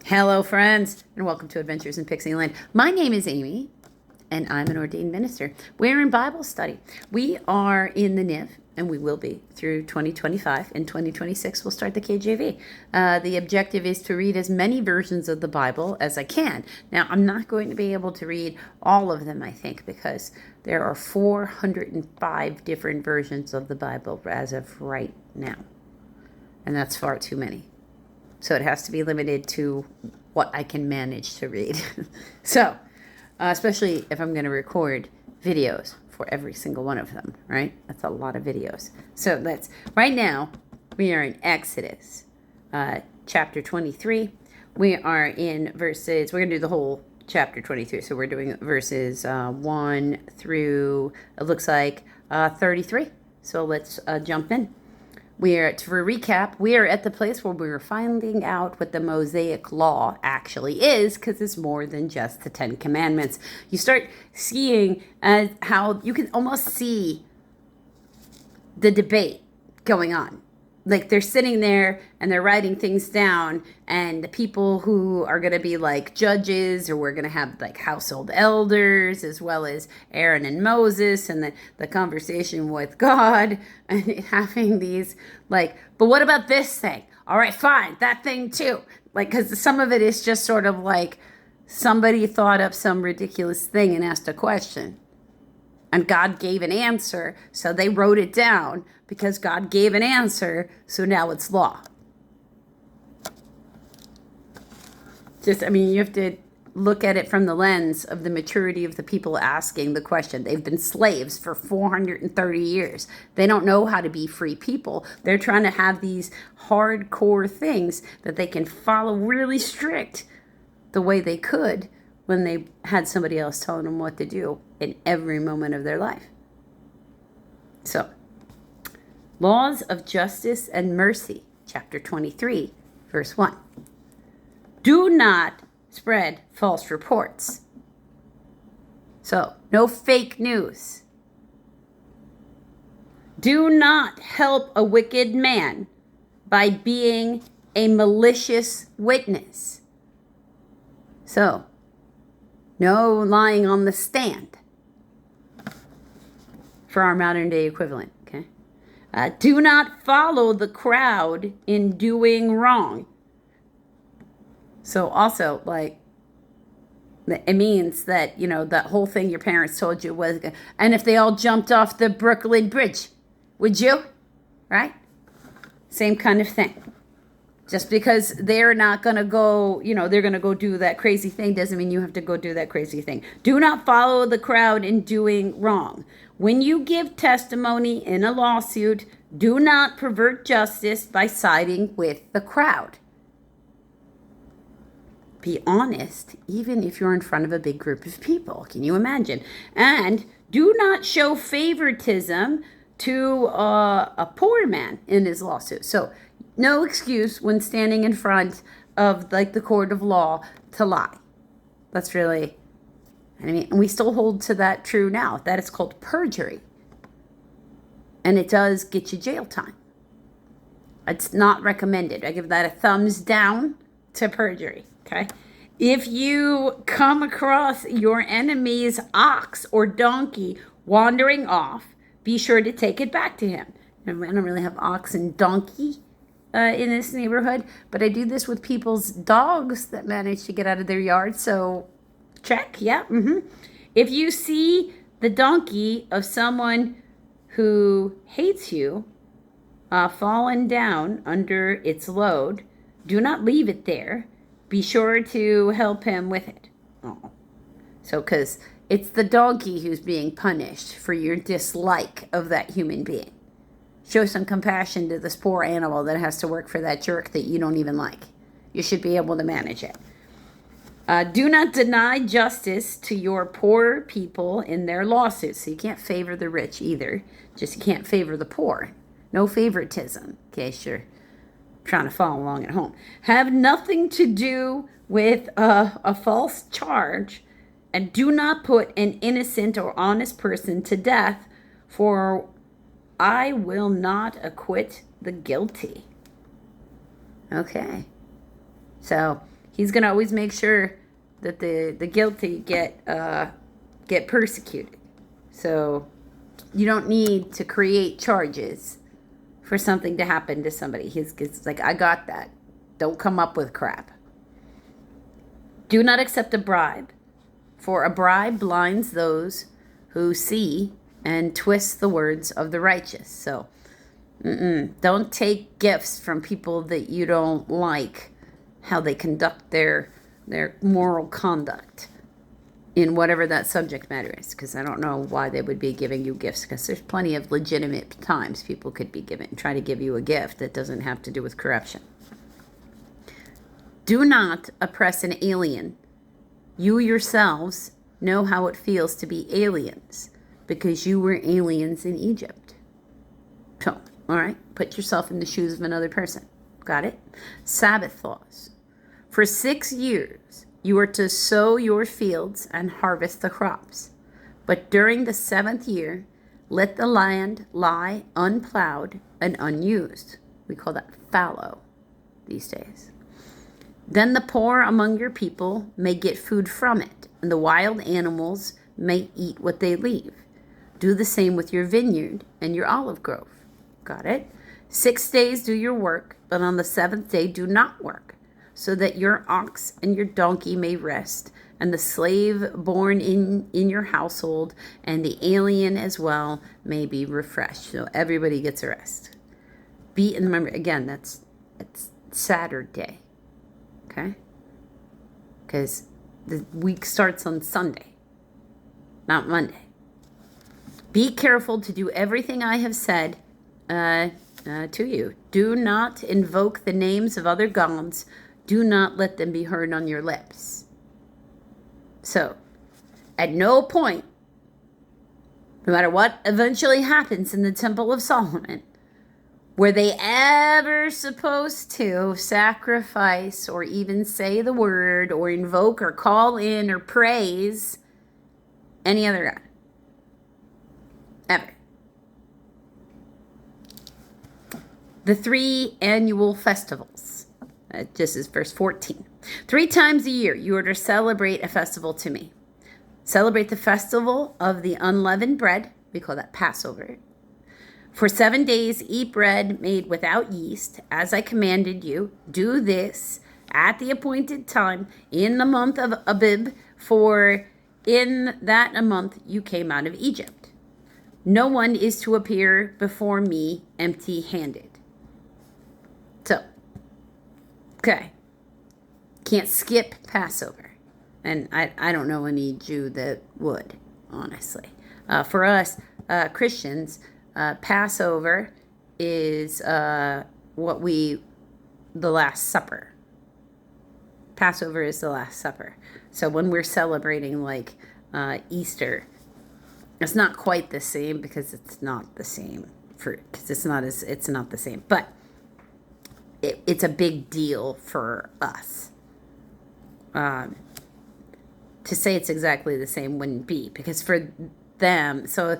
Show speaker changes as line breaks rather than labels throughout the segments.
Hello, friends, and welcome to Adventures in Pixie Land. My name is Amy, and I'm an ordained minister. We're in Bible study. We are in the NIV, and we will be through 2025. In 2026, we'll start the KJV. The objective is to read as many versions of the Bible as I can. Now, I'm not going to be able to read all of them, I think, because there are 405 different versions of the Bible as of right now, and that's far too many. So it has to be limited to what I can manage to read. So, especially if I'm going to record videos for every single one of them, right? That's a lot of videos. So right now, we are in Exodus, chapter 23. We are in we're going to do the whole chapter 23. So we're doing verses 1 through, it looks like, 33. So let's jump in. For recap, we are at the place where we're finding out what the Mosaic Law actually is, because it's more than just the 10 Commandments. You start seeing how you can almost see the debate going on. Like they're sitting there and they're writing things down, and the people who are going to be like judges, or we're going to have like household elders, as well as Aaron and Moses, and the conversation with God, and having these like, but what about this thing? All right, fine, that thing too. Like, because some of it is just sort of like somebody thought up some ridiculous thing and asked a question. And God gave an answer, so they wrote it down because God gave an answer, so now it's law. You have to look at it from the lens of the maturity of the people asking the question. They've been slaves for 430 years. They don't know how to be free people. They're trying to have these hardcore things that they can follow really strict the way they could when they had somebody else telling them what to do in every moment of their life. So, laws of justice and mercy, chapter 23, verse 1. Do not spread false reports. So, no fake news. Do not help a wicked man by being a malicious witness. So, no lying on the stand for our modern day equivalent, okay? Do not follow the crowd in doing wrong. So also, like, it means that, that whole thing your parents told you was, and if they all jumped off the Brooklyn Bridge, would you? Right? Same kind of thing. Just because they're not going to go, they're going to go do that crazy thing doesn't mean you have to go do that crazy thing. Do not follow the crowd in doing wrong. When you give testimony in a lawsuit, do not pervert justice by siding with the crowd. Be honest, even if you're in front of a big group of people. Can you imagine? And do not show favoritism to a poor man in his lawsuit. So, no excuse when standing in front of like the court of law to lie. That's really, and we still hold to that true now. That is called perjury. And it does get you jail time. It's not recommended. I give that a thumbs down to perjury, okay? If you come across your enemy's ox or donkey wandering off, be sure to take it back to him. And I don't really have ox and donkey in this neighborhood, but I do this with people's dogs that manage to get out of their yard. So check, yeah. If you see the donkey of someone who hates you fallen down under its load, do not leave it there. Be sure to help him with it. Oh. So, because it's the donkey who's being punished for your dislike of that human being. Show some compassion to this poor animal that has to work for that jerk that you don't even like. You should be able to manage it. Do not deny justice to your poor people in their lawsuits. So you can't favor the rich either. Just you can't favor the poor. No favoritism, in case you're trying to follow along at home. Have nothing to do with a false charge, and do not put an innocent or honest person to death, for I will not acquit the guilty. Okay. So He's going to always make sure that the guilty get persecuted. So you don't need to create charges for something to happen to somebody. It's like, I got that. Don't come up with crap. Do not accept a bribe, for a bribe blinds those who see and twists the words of the righteous. So don't take gifts from people that you don't like how they conduct their moral conduct in whatever that subject matter is, because I don't know why they would be giving you gifts, because there's plenty of legitimate times people could be trying to give you a gift that doesn't have to do with corruption. Do not oppress an alien. You yourselves know how it feels to be aliens, because you were aliens in Egypt. So, all right, put yourself in the shoes of another person. Got it? Sabbath laws. For 6 years, you are to sow your fields and harvest the crops. But during the 7th year, let the land lie unplowed and unused. We call that fallow these days. Then the poor among your people may get food from it, and the wild animals may eat what they leave. Do the same with your vineyard and your olive grove. Got it? 6 days do your work, but on the 7th day do not work, so that your ox and your donkey may rest, and the slave born in your household and the alien as well may be refreshed. So everybody gets a rest. And remember, again, it's Saturday. Okay? Because the week starts on Sunday, not Monday. Be careful to do everything I have said to you. Do not invoke the names of other gods. Do not let them be heard on your lips. So, at no point, no matter what eventually happens in the Temple of Solomon, were they ever supposed to sacrifice or even say the word or invoke or call in or praise any other God? Ever. The 3 annual festivals. This is verse 14. 3 times a year you are to celebrate a festival to me. Celebrate the festival of the unleavened bread. We call that Passover. For 7 days eat bread made without yeast, as I commanded you. Do this at the appointed time in the month of Abib, for in that a month you came out of Egypt. No one is to appear before me empty-handed. So, okay. Can't skip Passover. And I don't know any Jew that would, honestly. For us, Christians, Passover is the Last Supper. Passover is the Last Supper. So when we're celebrating like Easter, it's not quite the same because it's not the same it's not the same. But it's a big deal for us. To say it's exactly the same wouldn't be, because for them, so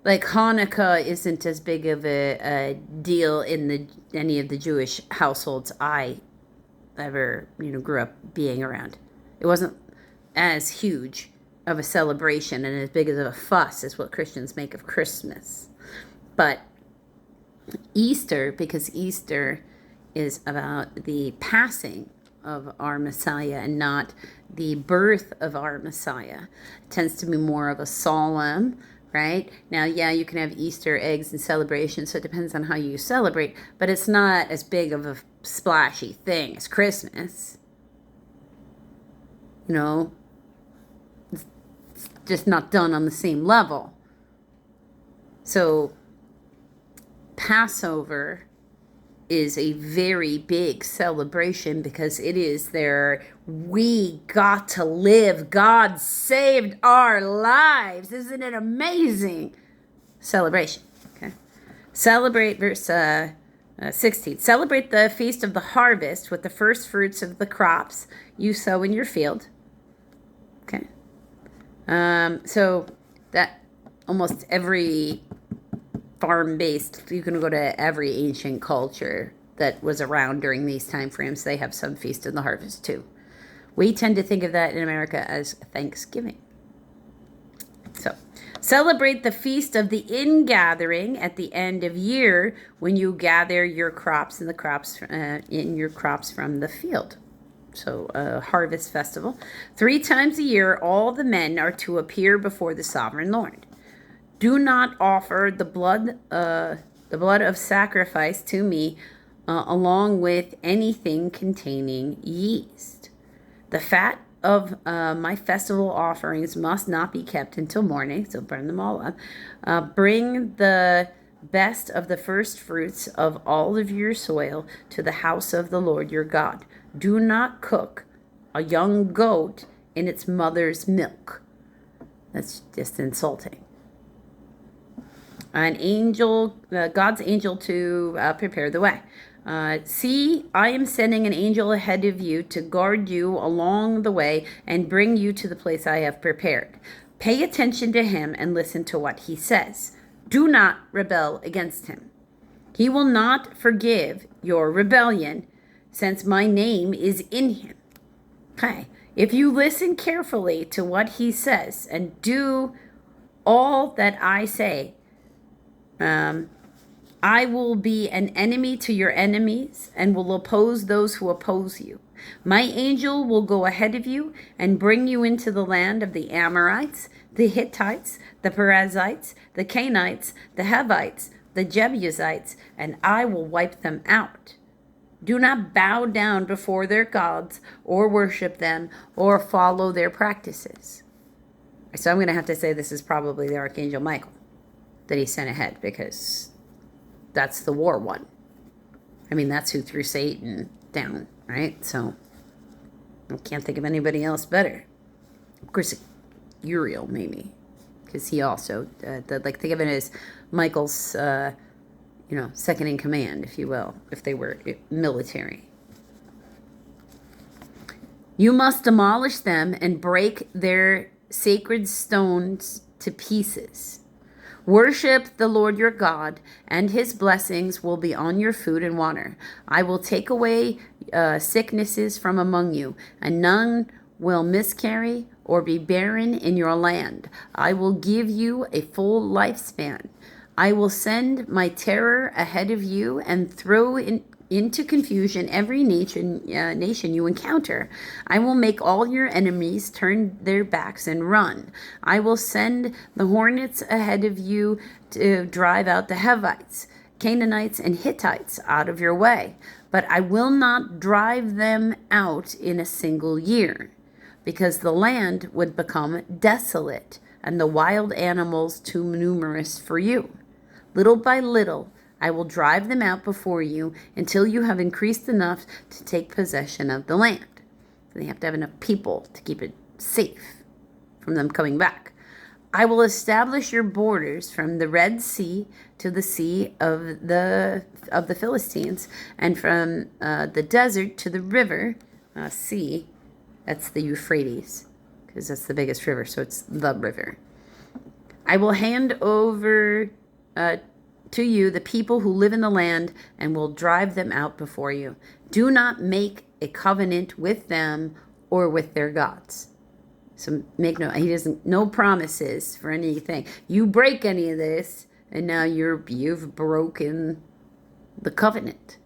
like Hanukkah isn't as big of a deal in any of the Jewish households I ever grew up being around. It wasn't as huge of a celebration and as big of a fuss as what Christians make of Christmas. But Easter, because Easter is about the passing of our Messiah and not the birth of our Messiah, it tends to be more of a solemn, right? Now, yeah, you can have Easter eggs and celebrations, so it depends on how you celebrate, but it's not as big of a splashy thing as Christmas. It's just not done on the same level. So Passover is a very big celebration because it is we got to live. God saved our lives. Isn't it amazing? Celebration. Okay. Celebrate, verse 16. Celebrate the feast of the harvest with the first fruits of the crops you sow in your field. Okay. So that almost every farm-based, you can go to every ancient culture that was around during these time frames. They have some feast in the harvest too. We tend to think of that in America as Thanksgiving. So, celebrate the feast of the ingathering at the end of year when you gather your crops and the crops in your crops from the field. So, a harvest festival. 3 times a year, all the men are to appear before the sovereign Lord. Do not offer the blood of sacrifice to me along with anything containing yeast. The fat of my festival offerings must not be kept until morning, so burn them all up. Bring the best of the first fruits of all of your soil to the house of the Lord your God. Do not cook a young goat in its mother's milk. That's just insulting. An angel, God's angel to prepare the way. See, I am sending an angel ahead of you to guard you along the way and bring you to the place I have prepared. Pay attention to him and listen to what he says. Do not rebel against him. He will not forgive your rebellion, since my name is in him. Okay, if you listen carefully to what he says and do all that I say, I will be an enemy to your enemies and will oppose those who oppose you. My angel will go ahead of you and bring you into the land of the Amorites, the Hittites, the Perizzites, the Canaanites, the Hivites, the Jebusites, and I will wipe them out. Do not bow down before their gods or worship them or follow their practices. So I'm going to have to say this is probably the Archangel Michael that he sent ahead, because that's the war one. I mean, that's who threw Satan down, right? So I can't think of anybody else better. Of course, Uriel, maybe, because he also, think of it as Michael's, second in command, if you will, if they were military. You must demolish them and break their sacred stones to pieces. Worship the Lord your God, and his blessings will be on your food and water. I will take away sicknesses from among you, and none will miscarry or be barren in your land. I will give you a full lifespan. I will send my terror ahead of you and throw into confusion every nation you encounter. I will make all your enemies turn their backs and run. I will send the hornets ahead of you to drive out the Hivites, Canaanites, and Hittites out of your way. But I will not drive them out in a single year, because the land would become desolate and the wild animals too numerous for you. Little by little, I will drive them out before you until you have increased enough to take possession of the land. So they have to have enough people to keep it safe from them coming back. I will establish your borders from the Red Sea to the Sea of the Philistines, and from the desert to the river sea. That's the Euphrates, because that's the biggest river, so it's the river. I will hand over to you the people who live in the land, and will drive them out before you. Do not make a covenant with them or with their gods. So no promises for anything. You break any of this, and now you've broken the covenant,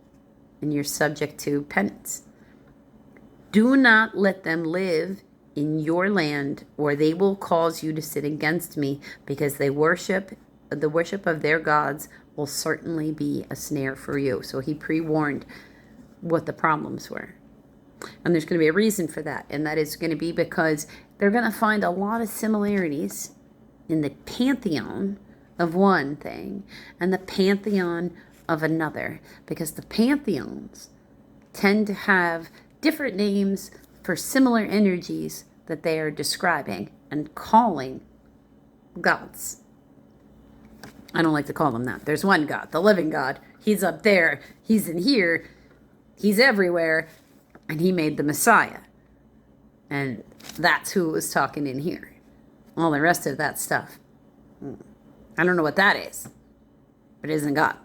and you're subject to penance. Do not let them live in your land, or they will cause you to sin against me, because the worship of their gods will certainly be a snare for you. So he pre-warned what the problems were. And there's going to be a reason for that, and that is going to be because they're going to find a lot of similarities in the pantheon of one thing and the pantheon of another, because the pantheons tend to have different names for similar energies that they are describing and calling gods. I don't like to call them that. There's one God, the living God. He's up there. He's in here. He's everywhere. And he made the Messiah. And that's who was talking in here. All the rest of that stuff, I don't know what that is. But it isn't God.